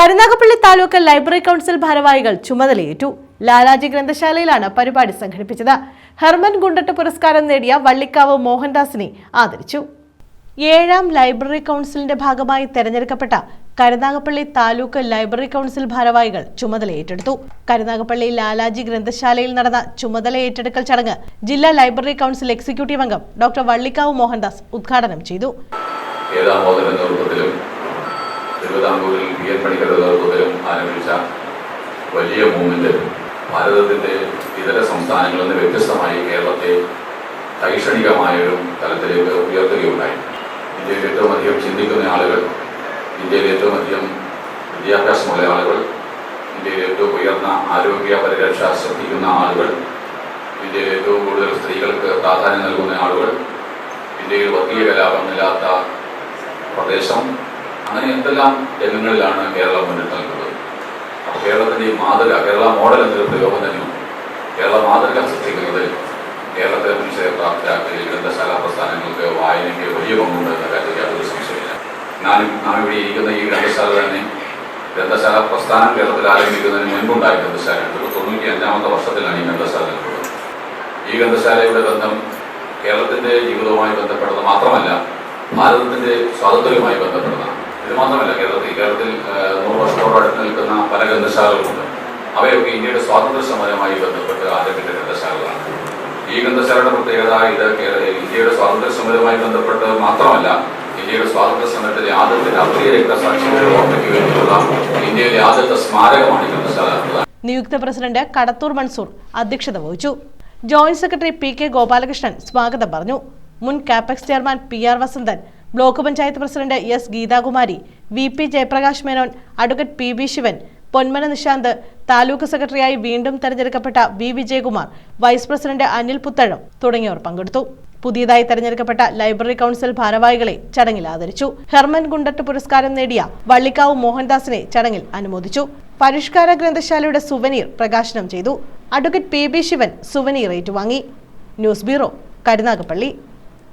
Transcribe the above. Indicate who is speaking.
Speaker 1: Karunagappally taluk library council ഭാരവാഹികൾ ചുമതലയേറ്റു. ലാലാജി ഗ്രന്ഥശാലയിലാണ് പരിപാടി സംഘടിപ്പിച്ചത്. ഹെർമൻ ഗുണ്ടട്ട് പുരസ്കാരം നേടിയ വള്ളിക്കാവ് മോഹൻദാസിനെ ആദരിച്ചു. 7ാം ലൈബ്രറി കൗൺസിലിന്റെ ഭാഗമായി തെരഞ്ഞെടുക്കപ്പെട്ട കരുനാഗപ്പള്ളി താലൂക്ക് ലൈബ്രറി കൗൺസിൽ ഭാരവാഹികൾ ചുമതല ഏറ്റെടുത്തു. കരുനാഗപ്പള്ളി ലാലാജി ഗ്രന്ഥശാലയിൽ നടന്ന ചുമതല ഏറ്റെടുക്കൽ ചടങ്ങ് ജില്ലാ ലൈബ്രറി കൗൺസിൽ എക്സിക്യൂട്ടീവ് അംഗം ഡോക്ടർ വള്ളിക്കാവ് മോഹൻദാസ് ഉദ്ഘാടനം ചെയ്തു.
Speaker 2: തിരുവിതാംകൂറിൽ പി.എൻ. പണിക്കരുടെ നേതൃത്വത്തിലും ആരംഭിച്ച വലിയ മൂവ്മെന്റ് ഭാരതത്തിന്റെ ഇതര സംസ്ഥാനങ്ങളിൽ നിന്ന് വ്യത്യസ്തമായി കേരളത്തെ ശൈക്ഷണികമായൊരു തലത്തിലേക്ക് ഉയർത്തുകയുണ്ടായി. ഇന്ത്യയിൽ ഏറ്റവും അധികം ചിന്തിക്കുന്ന ആളുകൾ, ഇന്ത്യയിൽ ഏറ്റവും അധികം വിദ്യാഭ്യാസമുള്ള ആളുകൾ, ഇന്ത്യയിൽ ഏറ്റവും ഉയർന്ന ആരോഗ്യ പരിരക്ഷ ശ്രദ്ധിക്കുന്ന ആളുകൾ, ഇന്ത്യയിൽ ഏറ്റവും കൂടുതൽ സ്ത്രീകൾക്ക് പ്രാധാന്യം നൽകുന്ന ആളുകൾ, ഇന്ത്യയിൽ വർഗീയ കലാപമില്ലാത്ത പ്രദേശം, അങ്ങനെ എന്തെല്ലാം രംഗങ്ങളിലാണ് കേരളം മുന്നിട്ട് നിൽക്കുന്നത്. അപ്പോൾ കേരളത്തിൻ്റെ ഈ മാതൃക, കേരള മോഡൽ എന്നൊരു പ്രയോഗം തന്നെയുണ്ട്. കേരള മാതൃക സൃഷ്ടിക്കുന്നതിൽ കേരളത്തെ മനുഷ്യരെ പ്രാപ്തരാക്കലിൽ ഗ്രന്ഥശാല പ്രസ്ഥാനങ്ങൾക്ക് വായനയ്ക്ക് വലിയ പങ്കുണ്ട് എന്ന കാര്യത്തിൽ യാതൊരു സംശയമില്ല. നാം ഇവിടെ ഇരിക്കുന്ന ഈ ഗ്രന്ഥശാല തന്നെ ഗ്രന്ഥശാല പ്രസ്ഥാനം കേരളത്തിൽ ആരംഭിക്കുന്നതിന് മുൻപുണ്ടായ ഗ്രന്ഥശാലയുണ്ട്. 95ാമത്തെ വർഷത്തിലാണ് ഈ ഗ്രന്ഥശാല നിൽക്കുന്നത്. ഈ ഗ്രന്ഥശാലയുടെ ബന്ധം കേരളത്തിൻ്റെ ജീവിതവുമായി ബന്ധപ്പെട്ടത് മാത്രമല്ല, ഭാരതത്തിൻ്റെ സ്വാതന്ത്ര്യവുമായി ബന്ധപ്പെടുന്നതാണ്. ഇത് മാത്രമല്ല, കേരളത്തിൽ 100 വർഷത്തോളം അടുത്ത് നിൽക്കുന്ന പല ഗ്രന്ഥശാലകളുണ്ട്. അവയൊക്കെ ഇന്ത്യയുടെ സ്വാതന്ത്ര്യ സമരവുമായി ബന്ധപ്പെട്ട് ആരംഭിച്ച ഗ്രന്ഥശാലകളാണ്. ഈ ഗ്രന്ഥശാലയുടെ പ്രത്യേകത ഇത് ഇന്ത്യയുടെ സ്വാതന്ത്ര്യ സമരവുമായി ബന്ധപ്പെട്ട് മാത്രമല്ല, ഇന്ത്യയുടെ സ്വാതന്ത്ര്യ സമരത്തിലെ ആദ്യത്തെ രാഷ്ട്രീയ രക്തസാക്ഷികളെ ഓർമ്മയ്ക്ക് വേണ്ടിയുള്ള ഇന്ത്യയിലെ ആദ്യത്തെ സ്മാരകമാണ് ഈ ഗ്രന്ഥശാല.
Speaker 1: നിയുക്ത പ്രസിഡന്റ് കടത്തൂർ മൻസൂർ അധ്യക്ഷത വഹിച്ചു. Joint secretary P K. ഗോപാലകൃഷ്ണൻ സ്വാഗതം പറഞ്ഞു. മുൻ Capex chairman P R. Vasanthan, block panchayat president S. Geethakumari, V P. Jayaprakash Menon, advocate P B. Sivan, Ponmana Nishanth, taluk സെക്രട്ടറിയായി വീണ്ടും തെരഞ്ഞെടുക്കപ്പെട്ട V. Vijayakumar, vice president Anil Puthazham തുടങ്ങിയവർ പങ്കെടുത്തു. പുതിയതായി തെരഞ്ഞെടുക്കപ്പെട്ട ലൈബ്രറി കൗൺസിൽ ഭാരവാഹികളെ ചടങ്ങിൽ ആദരിച്ചു. ഹെർമൻ ഗുണ്ടട്ട് പുരസ്കാരം നേടിയ വള്ളിക്കാവ് മോഹൻദാസിനെ ചടങ്ങിൽ അനുമോദിച്ചു. പരിഷ്കാര ഗ്രന്ഥശാലയുടെ സുവനീർ പ്രകാശനം ചെയ്തു. Advocate P B. ശിവൻ സുവനീർ ഏറ്റുവാങ്ങി. News bureau, Karunagappally.